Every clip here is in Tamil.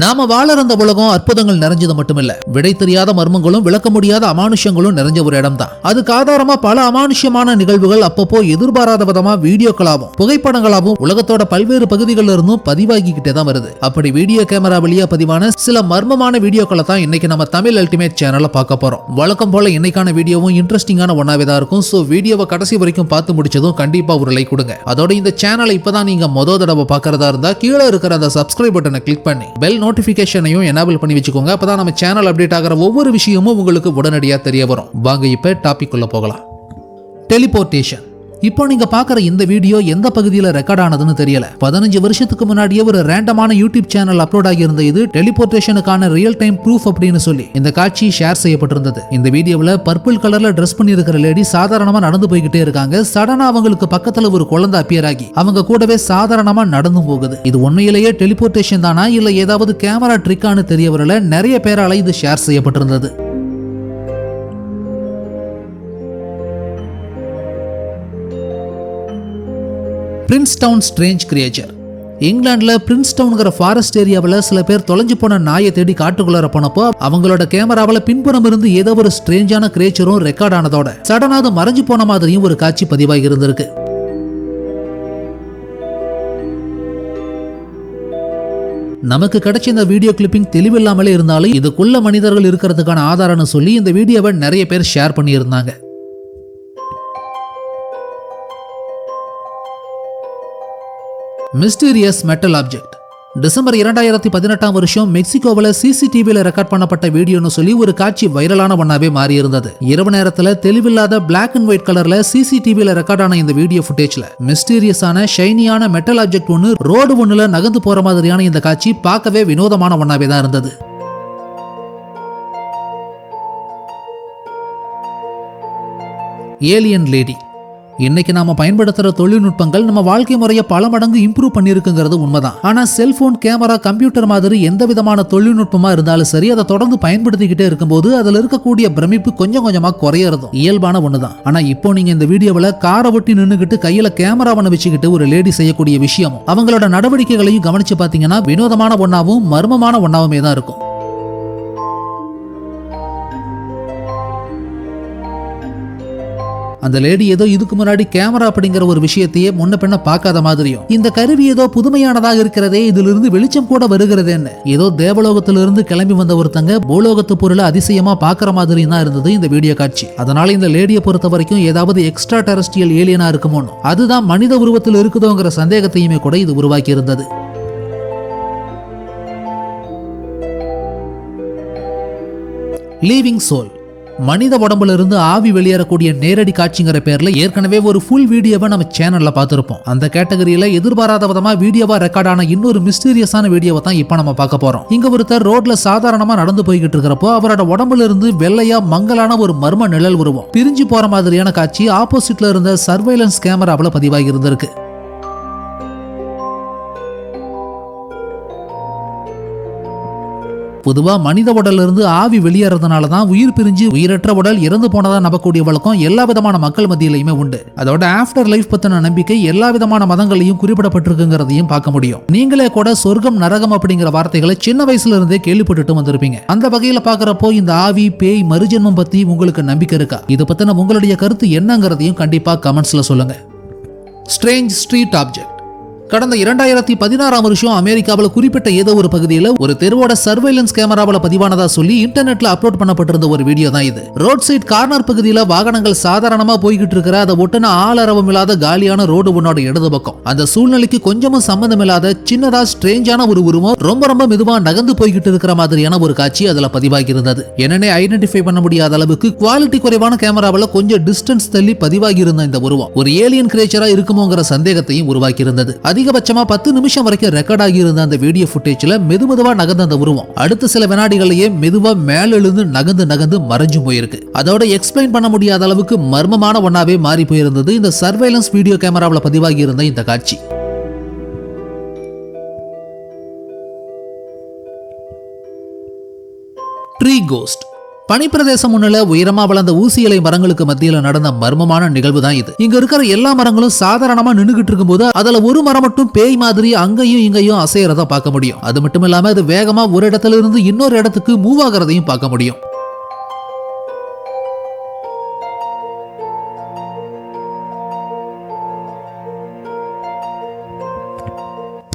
நாம வாழற அந்த உலகம் அற்புதங்கள் நிறைஞ்சது மட்டுமில்ல, விடை தெரியாத மர்மங்களும் விளக்க முடியாத அமானுஷ்யங்களும் நிறைஞ்ச ஒரு இடம் தான். அதுக்கு ஆதாரமா பல அமானுஷ்யமான நிகழ்வுகள் அப்பப்போ எதிர்பாராத விதமா வீடியோக்களாகவும் புகைப்படங்களாகவும் உலகத்தோட பல்வேறு பகுதிகளில் இருந்தும் பதிவாகிக்கிட்டே தான் வருது. அப்படி வீடியோ கேமரா வழியா பதிவான சில மர்மமான வீடியோக்களை தான் இன்னைக்கு நம்ம தமிழ் அல்டிமேட் சேனல்ல பார்க்க போறோம். வழக்கம் போல இன்னைக்கான வீடியோவும் இன்ட்ரெஸ்டிங்கான ஒன்னாவே தான் இருக்கும். சோ வீடியோவை கடைசி வரைக்கும் பார்த்து முடிச்சதும் கண்டிப்பா ஒரு லைக் கொடுங்க. அதோட இந்த சேனலை இப்பதான் நீங்க மொத தடவை பார்க்கறதா இருந்தா கீழே இருக்கிற அந்த சப்ஸ்கிரைப் பட்டனை கிளிக் பண்ணி பெல் நோட்டிபிகேஷனையும் எனேபிள் பண்ணி வச்சுக்கோங்க. அப்பதான் நம்ம சேனல் அப்டேட் ஆகிற ஒவ்வொரு விஷயமும் உங்களுக்கு உடனடியாக தெரிய வரும். வாங்க இப்ப டாபிக் உள்ள போகலாம். டெலிபோர்டேஷன். இப்போ நீங்க பாக்குற இந்த வீடியோ எந்த பகுதியில் ரெக்கார்ட் ஆனதுன்னு தெரியல. 15 வருஷத்துக்கு முன்னாடியே ஒரு ரேண்டமான யூடியூப் சேனல் அப்லோட் ஆகியிருந்த இது டெலிபோர்டேஷனுக்கான ரியல் டைம் ப்ரூஃப் அப்படின்னு சொல்லி இந்த காட்சி ஷேர் செய்யப்பட்டிருந்தது. இந்த வீடியோவில் பர்பிள் கலர்ல ட்ரெஸ் பண்ணி இருக்கிற லேடி சாதாரணமா நடந்து போய்கிட்டே இருக்காங்க. சடனா அவங்களுக்கு பக்கத்துல ஒரு குழந்தை அப்பியர் ஆகி அவங்க கூடவே சாதாரணமா நடந்து போகுது. இது உண்மையிலேயே டெலிபோர்டேஷன் தானா இல்ல ஏதாவது கேமரா ட்ரிக்கான்னு தெரிய வரல. நிறைய பேரால இது ஷேர் செய்யப்பட்டிருந்தது. பிரின்ஸ்டவுன் ஸ்ட்ரேஞ்ச் கிரியேச்சர். இங்கிலாந்துல பிரின்ஸ்டவுன்ங்கிற ஃபாரஸ்ட் ஏரியாவில் சில பேர் தொலைஞ்சு போன நாயை தேடி காட்டுக்குள்ளார போனப்போ அவங்களோட கேமராவில் பின்புறம் இருந்து ஏதோ ஒரு ஸ்ட்ரேஞ்சான கிரியேச்சரும் ரெக்கார்ட் ஆனதோட சடனா அது மறைஞ்சு போன மாதிரியும் ஒரு காட்சி பதிவாகி இருந்திருக்கு. நமக்கு கிடைச்ச இந்த வீடியோ கிளிப்பிங் தெளிவில்லாமலே இருந்தாலும் இதுக்குள்ள மனிதர்கள் இருக்கிறதுக்கான ஆதாரம்னு சொல்லி இந்த வீடியோவை நிறைய பேர் ஷேர் பண்ணியிருந்தாங்க. Mysterious metal object. டிசம்பர் 2018 வருஷம் மெக்சிகோவில் சிசிடிவியில் ரெக்கார்ட் பண்ணப்பட்ட வீடியோன்னு சொல்லி ஒரு காட்சி வைரலான ஒன்னாவே மாறி இருந்தது. இரவு நேரத்தில் தெளிவில்லாத பிளாக் அண்ட் ஒயிட் கலர்ல சிசிடிவியில் ரெக்கார்ட் ஆன இந்த வீடியோ ஃபுட்டேஜ்ல மிஸ்டீரியஸான ஷைனியான மெட்டல் ஆப்ஜெக்ட் ஒன்னு ரோடு ஒண்ணுல நகர்ந்து போற மாதிரியான இந்த காட்சி பார்க்கவே வினோதமான ஒன்னாவே தான் இருந்தது. Alien lady. இன்னைக்கு நாம பயன்படுத்துற தொழில்நுட்பங்கள் நம்ம வாழ்க்கை முறையை பல மடங்கு இம்ப்ரூவ் பண்ணிருக்குங்கிறது உண்மைதான். ஆனா செல்போன், கேமரா, கம்ப்யூட்டர் மாதிரி எந்த விதமான தொழில்நுட்பமா இருந்தாலும் சரி, அதை தொடர்ந்து பயன்படுத்திக்கிட்டே இருக்கும்போது அதுல இருக்கக்கூடிய பிரமிப்பு கொஞ்சம் கொஞ்சமா குறையறதும் இயல்பான ஒண்ணுதான். ஆனா இப்போ நீங்க இந்த வீடியோவில் காரை ஒட்டி நின்னுகிட்டு கையில கேமராவை வச்சுக்கிட்டு ஒரு லேடி செய்யக்கூடிய விஷயமும் அவங்களோட நடவடிக்கைகளையும் கவனிச்சு பாத்தீங்கன்னா வினோதமான ஒன்னாவும் மர்மமான ஒன்னாவுமே தான் இருக்கும். அந்த லேடி ஏதோ இதுக்கு முன்னாடி கேமரா அப்படிங்கிற ஒரு விஷயத்தையே முன்ன பின்ன பார்க்காத மாதிரியும், இந்த கருவி ஏதோ புதுமையானதாக இருக்கிறதே, இதிலிருந்து வெளிச்சம் கூட வருகிறதேன்னு ஏதோ தேவலோகத்திலிருந்து கிளம்பி வந்த ஒருத்தங்க பூலோகத்து பொருளை அதிசயமா பாக்குற மாதிரி தான் இருந்தது இந்த வீடியோ காட்சி. அதனால இந்த லேடியை பொறுத்த வரைக்கும் ஏதாவது எக்ஸ்ட்ரா டெரஸ்ட்ரியல் ஏலியனா இருக்குமோன்னு, அதுதான் மனித உருவத்தில் இருக்குதோங்கிற சந்தேகத்தையுமே கூட இது உருவாக்கி இருந்தது. Living soul. மனித உடம்புல இருந்து ஆவி வெளியேறக்கூடிய நேரடி காட்சிங்கிற பேர்ல ஏற்கனவே ஒரு ஃபுல் வீடியோவை நம்ம சேனல்ல பார்த்திருப்போம். அந்த கேட்டகரியில எதிர்பாராத விதமா வீடியோவா ரெக்கார்ட் ஆன இன்னொரு மிஸ்டீரியஸான வீடியோவை தான் இப்ப நம்ம பார்க்க போறோம். இங்க ஒருத்தர் ரோட்ல சாதாரணமா நடந்து போய்கிட்டு இருக்கிறப்போ அவரோட உடம்புல இருந்து வெள்ளையா மங்கலான ஒரு மர்ம நிழல் உருவம் பிரிஞ்சு போற மாதிரியான காட்சி ஆப்போசிட்ல இருந்த சர்வைலன்ஸ் கேமராவில் பதிவாகி இருந்திருக்கு. பொதுவா மனித உடல்ல இருந்து ஆவி வெளியேறதுனால தான் உயிர் பிரிஞ்சு உயிரற்ற உடல் இறந்து போனதா நம்பக்கூடிய வழக்கம் எல்லா விதமான மக்கள் மத்தியிலையுமே உண்டு. அதோட ஆஃப்டர் லைஃப் பத்தின நம்பிக்கை எல்லா விதமான மதங்களையும் குறிப்பிடப்பட்டிருக்குங்கிறதையும் பார்க்க முடியும். நீங்களே கூட சொர்க்கம், நரகம் அப்படிங்கிற வார்த்தைகளை சின்ன வயசுல இருந்தே கேள்விப்பட்டுட்டு வந்திருப்பீங்க. அந்த வகையில பாக்குறப்போ இந்த ஆவி, பேய், மறுஜென்மம் பத்தி உங்களுக்கு நம்பிக்கை இருக்கா? இது பத்தின உங்களுடைய கருத்து என்னங்கிறதையும் கண்டிப்பா கமெண்ட்ஸ்ல சொல்லுங்க. Strange street object. கடந்த 2016 வருஷம் அமெரிக்காவில் குறிப்பிட்ட ஏதோ ஒரு பகுதியில் ஒரு தெருவோட சர்வைலன்ஸ் கேமராவில் பதிவானதா சொல்லி இன்டர்நெட்ல அப்லோட் பண்ணப்பட்டிருந்த ஒரு வீடியோ தான் இது. ரோட் சைட் கார்னர் பகுதியில் வாகனங்கள் சாதாரணமா போய்கிட்டு இருக்கிற அதை ஒட்டுன ஆளரவம் இல்லாத காலியான ரோடு ஒன்னோட இடது பக்கம் அந்த சூழ்நிலைக்கு கொஞ்சமும் சம்பந்தம் இல்லாத சின்னதா ஸ்ட்ரேஞ்சான ஒரு உருவம் ரொம்ப மெதுவா நகர்ந்து போய்கிட்டு இருக்கிற மாதிரியான ஒரு காட்சி அதுல பதிவாகி இருந்தது. என்னன்னே ஐடென்டிஃபை பண்ண முடியாத அளவுக்கு குவாலிட்டி குறைவான கேமராவில் கொஞ்சம் டிஸ்டன்ஸ் தள்ளி பதிவாகி இருந்த இந்த உருவம் ஒரு ஏலியன் கிரியேச்சரா இருக்குமோங்கிற சந்தேகத்தையும் உருவாக்கி இருந்தது. அதிகபட்சமா 10 நிமிஷம் வரைக்கும் ரெக்கார்ட் ஆகி இருந்த அந்த வீடியோ ஃபுட்டேஜ்ல மெதுமெதுவா நகர்ந்த அந்த உருவம் அடுத்த சில வினாடிகளையே மெதுவா மேல எழுந்து நகர்ந்து மறைஞ்சு போயிருக்கு. அதோட எக்ஸ்பிளைன் பண்ண முடியாத அளவுக்கு மர்மமான ஒன்னாவே மாறி போயிருந்தது இந்த சர்வைலன்ஸ் வீடியோ கேமராவில் பதிவாகி இருந்த இந்த காட்சி. Tree cost. பனிப்பிரதேசம் முன்னில உயரமா வளர்ந்த ஊசி இலை மரங்களுக்கு மத்தியில நடந்த மர்மமான நிகழ்வு தான் இது. இங்க இருக்கிற எல்லா மரங்களும் சாதாரணமா நின்னுகிட்டு இருக்கும்போது அதுல ஒரு மரம் மட்டும் பேய் மாதிரி அங்கேயும் இங்கேயும் அசையறத பார்க்க முடியும். அது மட்டும் இல்லாம அது வேகமா ஒரு இடத்துல இருந்து இன்னொரு இடத்துக்கு மூவ் ஆகிறதையும் பார்க்க முடியும்.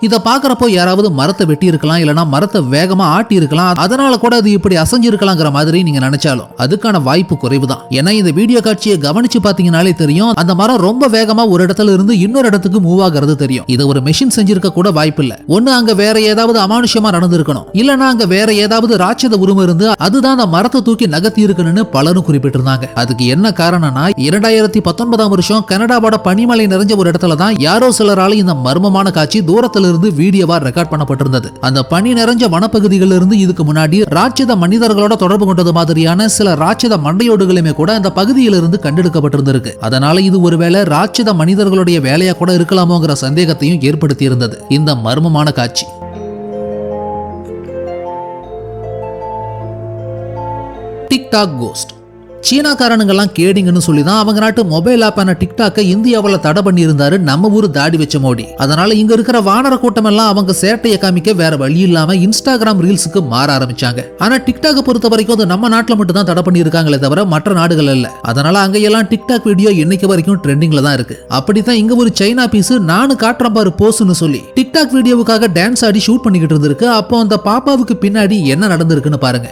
இத பாக்குறப்போ யாராவது மரத்தை வெட்டி இருக்கலாம், இல்லனா மரத்தை வேகமா ஆட்டி இருக்கலாம், அதனால கூட அது இப்படி அசைஞ்சிருக்கலாங்கிற மாதிரி நீங்க நினைச்சாலும் அதுக்கான வாய்ப்பு குறைவுதான். ஏன்னா இந்த வீடியோ காட்சியை கவனிச்சு பாத்தீங்கன்னாலே தெரியும், அந்த மரம் ரொம்ப வேகமா ஒரு இடத்துல இருந்து இன்னொரு இடத்துக்கு மூவ் ஆகிறது தெரியும். இது ஒரு மெஷின் செஞ்சிருக்க கூட வாய்ப்பு இல்ல. ஒண்ணு அங்க வேற ஏதாவது அமானுஷமா நடந்திருக்கணும், இல்லனா அங்க வேற ஏதாவது ராட்சத உருவம் இருந்து அதுதான் அந்த மரத்தை தூக்கி நகர்த்தி இருக்கணும்னு பலரும் குறிப்பிட்டிருந்தாங்க. அதுக்கு என்ன காரணம்னா 2019 வருஷம் கனடாவோட பனிமலை நிறைஞ்ச ஒரு இடத்துல தான் யாரோ சிலரால இந்த மர்மமான காட்சி தூரத்துல இருந்து வீடியோவா ரெக்கார்ட் பண்ணப்பட்டிருந்தது. அந்த பனி நிறைஞ்ச வனப்பகுதிகளில் இருந்து இதுக்கு முன்னாடி ராட்சத மனிதர்களோட தொடர்பு கொண்டது மாதிரியான சில ராட்சத மண்டையோடுகளுமே கூட அந்த பகுதியிலிருந்து கண்டெடுக்கப்பட்டிருந்திருக்கு. அதனால இது ஒருவேளை ராட்சத மனிதர்களுடைய வேலையா கூட இருக்கலாமோங்கிற சந்தேகத்தையும் ஏற்படுத்தி இருந்தது இந்த மர்மமான காட்சி. TikTok cost. சீனாக்காரனுங்கெல்லாம் கேடிங்கன்னு சொல்லி தான் அவங்க நாட்டு மொபைல் ஆப்பான டிக்டாக்கை இந்தியாவில் தடை பண்ணி இருந்தாரு நம்ம ஊர் தாடி வச்ச மோடி. அதனால இங்க இருக்கிற வானர கூட்டம் எல்லாம் அவங்க சேட்டையை காமிக்க வேற வழி இல்லாம இன்ஸ்டாகிராம் ரீல்ஸுக்கு மாற ஆரம்பிச்சாங்க. ஆனா டிக்டாக் பொறுத்த வரைக்கும் அது நம்ம நாட்டில் மட்டும் தான் தடை பண்ணி இருக்காங்களே தவிர மற்ற நாடுகள் இல்ல. அதனால அங்கெல்லாம் டிக்டாக் வீடியோ இன்னைக்கு வரைக்கும் ட்ரெண்டிங்ல தான் இருக்கு. அப்படித்தான் இங்க ஒரு சைனா பீஸ் நானு காட்டுறேன் பாரு போஸ்ன்னு சொல்லி டிக்டாக் வீடியோவுக்காக டான்ஸ் ஆடி ஷூட் பண்ணிக்கிட்டு இருந்திருக்கு. அப்போ அந்த பாப்பாவுக்கு பின்னாடி என்ன நடந்திருக்குன்னு பாருங்க.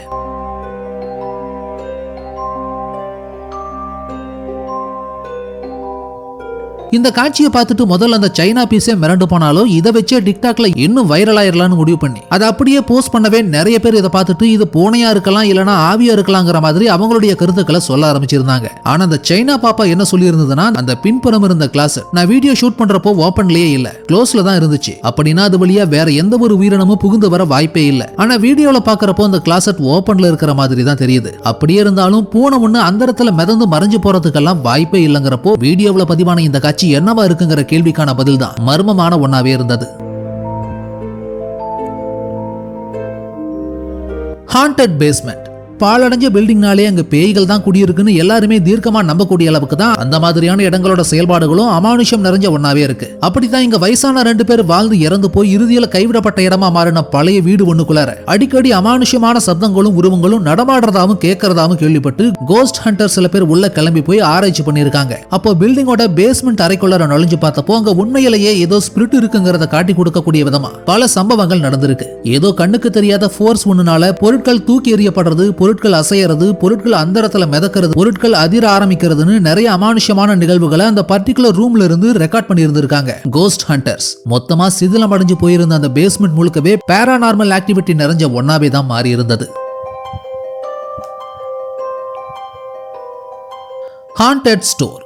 இந்த காட்சியை பார்த்துட்டு முதல்ல அந்த சைனா பீஸே மிரண்டு போனாலும் இதை வச்சே டிக்டாக்ல இன்னும் வைரல் ஆயிரலாம்னு முடிவு பண்ணி அதை அப்படியே போஸ்ட் பண்ணவே நிறைய பேர் இதை பார்த்துட்டு இது பூனையா இருக்கலாம் இல்லனா ஆவியா இருக்கலாங்கிற மாதிரி அவங்களுடைய கருத்துக்களை சொல்ல ஆரம்பிச்சிருந்தாங்க. ஆனா அந்த சைனா பாப்பா என்ன சொல்லி இருந்ததுன்னா, அந்த பின்புறம் இருந்த கிளாஸ் நான் வீடியோ ஷூட் பண்றப்போ ஓபன்லயே இல்ல, க்ளோஸ்ல தான் இருந்துச்சு. அப்படின்னா அது வழியா வேற எந்த ஒரு உயிரினமும் புகுந்து வர வாய்ப்பே இல்ல. ஆனா வீடியோல பாக்குறப்போ அந்த கிளாசட் ஓபன்ல இருக்கிற மாதிரி தான் தெரியுது. அப்படியே இருந்தாலும் பூனை ஒண்ணு அந்த இடத்துல மிதந்து மறைஞ்சு போறதுக்கெல்லாம் வாய்ப்பே இல்லங்கிறப்போ வீடியோவில் பதிவான இந்த காட்சி என்னவா இருக்குங்கிற கேள்விக்கான பதில் தான் மர்மமான ஒன்னாவே இருந்தது. Haunted basement. பாலடைஞ்ச பில்டிங்னாலே அங்க பேய்கள் தான் குடியிருக்குன்னு எல்லாருமே தீர்க்கமா நம்பக்கூடிய அளவுக்கு தான் அந்த மாதிரியான இடங்களோட செயல்பாடுகளும் அமானுஷம் நிறைஞ்ச ஒன்னாவே இருக்கு. அப்படித்தான் இங்க வயசான 2 பேர் வாழ்ந்து இறந்து போய் இறுதியில கைவிடப்பட்ட இடமா மாறின பழைய வீடு ஒண்ணுக்குள்ளார அடிக்கடி அமானுஷமான சப்தங்களும் உருவங்களும் நடமாடுறதாவும் கேட்கறதாவும் கேள்விப்பட்டு கோஸ்ட் ஹண்டர் சில பேர் உள்ள கிளம்பி போய் ஆராய்ச்சி பண்ணிருக்காங்க. அப்போ பில்டிங்கோட பேஸ்மெண்ட் அறைக்குள்ளார நுழைஞ்சு பார்த்தப்போ அங்க உண்மையிலேயே ஏதோ ஸ்பிரிட் இருக்குங்கிறத காட்டி கொடுக்கக்கூடிய விதமா பல சம்பவங்கள் நடந்திருக்கு. ஏதோ கண்ணுக்கு தெரியாத ஃபோர்ஸ் ஒண்ணுனால பொருட்கள் தூக்கி எறியப்படுறது, பொருட்கள் அசையறது, பொருட்கள் அந்த இடத்துல மிதக்கிறது, பொருட்கள் அதிர ஆரம்பிக்கிறதுன்னு நிறைய அமானுஷமான நிகழ்வுகளை அந்த பர்டிகுலர் ரூம்ல இருந்து ரெக்கார்ட் பண்ணி இருந்திருக்காங்க கோஸ்ட் ஹண்டர்ஸ். மொத்தமா சிதிலம் அடைஞ்சு போயிருந்த அந்த பேஸ்மெண்ட் முழுக்கவே பாராநார்மல் ஆக்டிவிட்டி நிறைஞ்ச ஒன்னாவே தான் மாறி இருந்தது. Haunted store.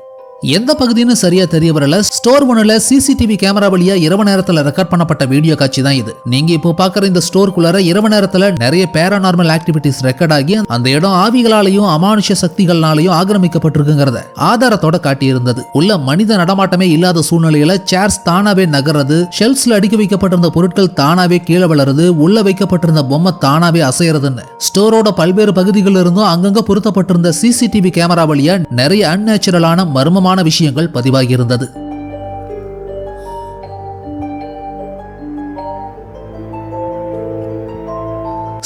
எந்த பகுதின்னு சரியா தெரிய வரல. ஸ்டோர் ஒன்னுல சிசிடிவி கேமரா வழியா இரவு நேரத்துல ரெக்கார்ட் பண்ணப்பட்ட வீடியோ காட்சி தான் இது. நீங்க இப்போ பாக்குற இந்த ஸ்டோருக்குள்ளார இரவு நேரத்துல நிறைய பேராநார்மல் ஆக்டிவிட்டிஸ் ரெக்கார்ட் ஆகி அந்த இடம் ஆவிகளாலையும் அமானுஷ சக்திகளாலையும் ஆக்கிரமிக்கப்பட்டிருக்குங்கிறத ஆதாரத்தோட காட்டி இருந்தது. உள்ள மனித நடமாட்டமே இல்லாத சூழ்நிலையில சேர்ஸ் தானாவே நகர்றது, ஷெல்ஃப்ஸ்ல அடுக்கி வைக்கப்பட்டிருந்த பொருட்கள் தானாவே கீழே வளருது, உள்ள வைக்கப்பட்டிருந்த பொம்மை தானாவே அசையறதுன்னு ஸ்டோரோட பல்வேறு பகுதிகளில் இருந்தும் அங்கங்க பொருத்தப்பட்டிருந்த சிசிடிவி கேமரா வழியா நிறைய அன்நேச்சுரலான மர்மமான விஷயங்கள் பதிவாகி இருந்தது.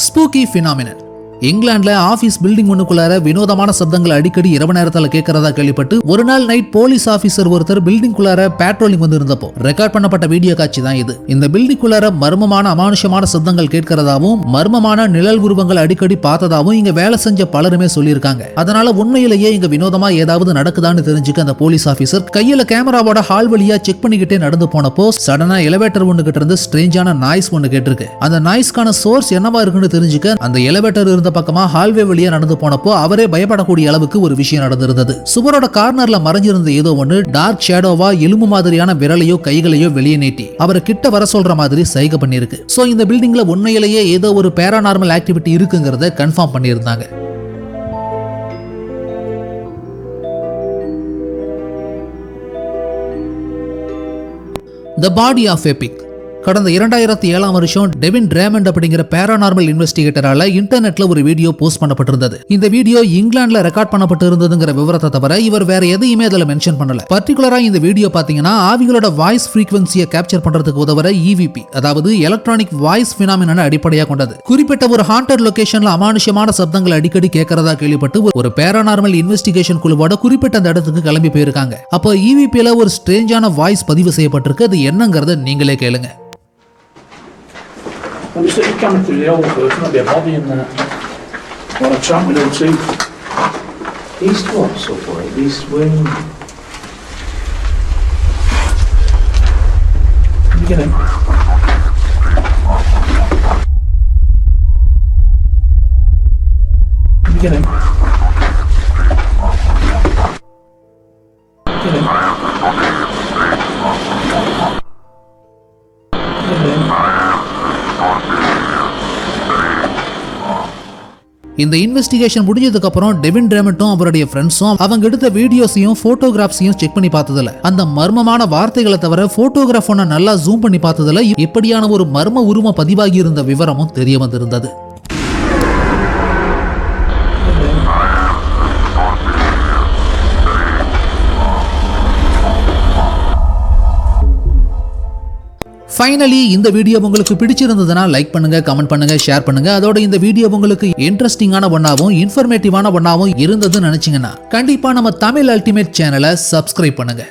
Spooky phenomenon. இங்கிலாந்துல ஆபீஸ் பில்டிங் ஒண்ணுக்குள்ளார வினோதமான சப்தங்கள் அடிக்கடி இரவு நேரத்துல கேட்கறதா கேள்விப்பட்டு ஒரு நாள் நைட் போலீஸ் ஆபீசர் ஒருத்தர் பில்டிங் குள்ளார பேட்ரோலிங் வந்து இருந்தப்போ ரெக்கார்ட் பண்ணப்பட்ட வீடியோ காட்சி தான் இது. இந்த பில்டிங் குள்ளார மர்மமான அமானுஷமான சப்தங்கள் கேட்கிறதாவும் மர்மமான நிழல் உருவங்கள் அடிக்கடி பார்த்ததாவும் இங்க வேலை செஞ்ச பலருமே சொல்லியிருக்காங்க. அதனால உண்மையிலேயே இங்க வினோதமா ஏதாவது நடக்குதான்னு தெரிஞ்சுக்க அந்த போலீஸ் ஆபீசர் கையில கேமராவோட ஹால் வழியா செக் பண்ணிக்கிட்டே நடந்து போனப்போ சடனா எலிவேட்டர் ஒண்ணு கிட்ட இருந்து ஸ்ட்ரேஞ்சான நாய்ஸ் ஒண்ணு கேட்டிருக்கு. அந்த நாய்ஸ்க்கான சோர்ஸ் என்னவா இருக்குன்னு தெரிஞ்சுக்க அந்த எலிவேட்டர் பக்கமா ஹால்வே வழியா நடந்து போனப்போ அவரே பயப்படக்கூடிய அளவுக்கு ஒரு விஷயம் நடந்திருந்தது. சுவரோட கார்னர்ல மறைஞ்சிருந்த ஏதோ ஒண்ணு டார்க் ஷேடோவா எலும்பு மாதிரியான விரலையோ கைகளையோ வெளியே நீட்டி அவரை கிட்ட வர சொல்ற மாதிரி சைகை பண்ணிருக்கு. சோ இந்த பில்டிங்ல உண்மையிலேயே ஏதோ ஒரு பேராநார்மல் ஆக்டிவிட்டி இருக்குங்கிறத கன்ஃபார்ம் பண்ணியிருந்தாங்க. The Body of Epic. கடந்த 2007 வருஷம் டெவின் டிராமண்ட் அப்படிங்கிற பேரானார்மல் இன்வெஸ்டிகேட்டரால இன்டர்நெட்ல ஒரு வீடியோ போஸ்ட் பண்ணப்பட்டிருந்தது. இந்த வீடியோ இங்கிலாந்துல ரெக்கார்ட் பண்ணப்பட்டு இருந்ததுங்கிற விவரத்தை தவிர இவர் வேற எதையுமே அதுல மென்ஷன் பண்ணல. பர்டிகுலரா இந்த வீடியோ பாத்தீங்கன்னா ஆவிகளோட வாய்ஸ் ஃப்ரீக்வன்சியை கேப்சர் பண்றதுக்கு உதவுற EVP, அதாவது எலக்ட்ரானிக் வாய்ஸ் பினாமினனை அடிப்படையாக கொண்டது. குறிப்பிட்ட ஒரு ஹாண்டட் லொகேஷன்ல அமானுஷ்யமான சப்தங்கள் அடிக்கடி கேட்கறதா கேள்விப்பட்டு ஒரு பேரானார்மல் இன்வெஸ்டிகேஷன் குழுவோட குறிப்பிட்ட அந்த இடத்துக்கு கிளம்பி போயிருக்காங்க. அப்போ EVPல ஒரு ஸ்ட்ரேஞ்சான வாய்ஸ் பதிவு செய்யப்பட்டிருக்கு. அது என்னங்கறத நீங்களே கேளுங்க. இந்த இன்வெஸ்டிகேஷன் முடிஞ்சதுக்கு அப்புறம் டெவின் டிராமண்டும் அவருடைய ஃப்ரெண்ட்ஸும் அவங்க எடுத்த வீடியோஸையும் போட்டோகிராஃப்ஸையும் செக் பண்ணி பார்த்ததுல அந்த மர்மமான வார்த்தைகளை தவிர போட்டோகிராஃபோனை நல்லா ஜூம் பண்ணி பார்த்ததுல இப்படியான ஒரு மர்ம உருவ பதிவாகி இருந்த விவரமும் தெரிய வந்திருந்தது. ஃபைனலி இந்த வீடியோ உங்களுக்கு பிடிச்சிருந்ததுன்னா லைக் பண்ணுங்க, கமெண்ட் பண்ணுங்க, ஷேர் பண்ணுங்க. அதோட இந்த வீடியோ உங்களுக்கு இன்ட்ரெஸ்டிங்கான ஒன்னாவும் இன்ஃபர்மேட்டிவான ஒன்னாவும் இருந்ததுன்னு நினைச்சீங்கன்னா கண்டிப்பா நம்ம தமிழ் அல்டிமேட் சேனலை சப்ஸ்கிரைப் பண்ணுங்க.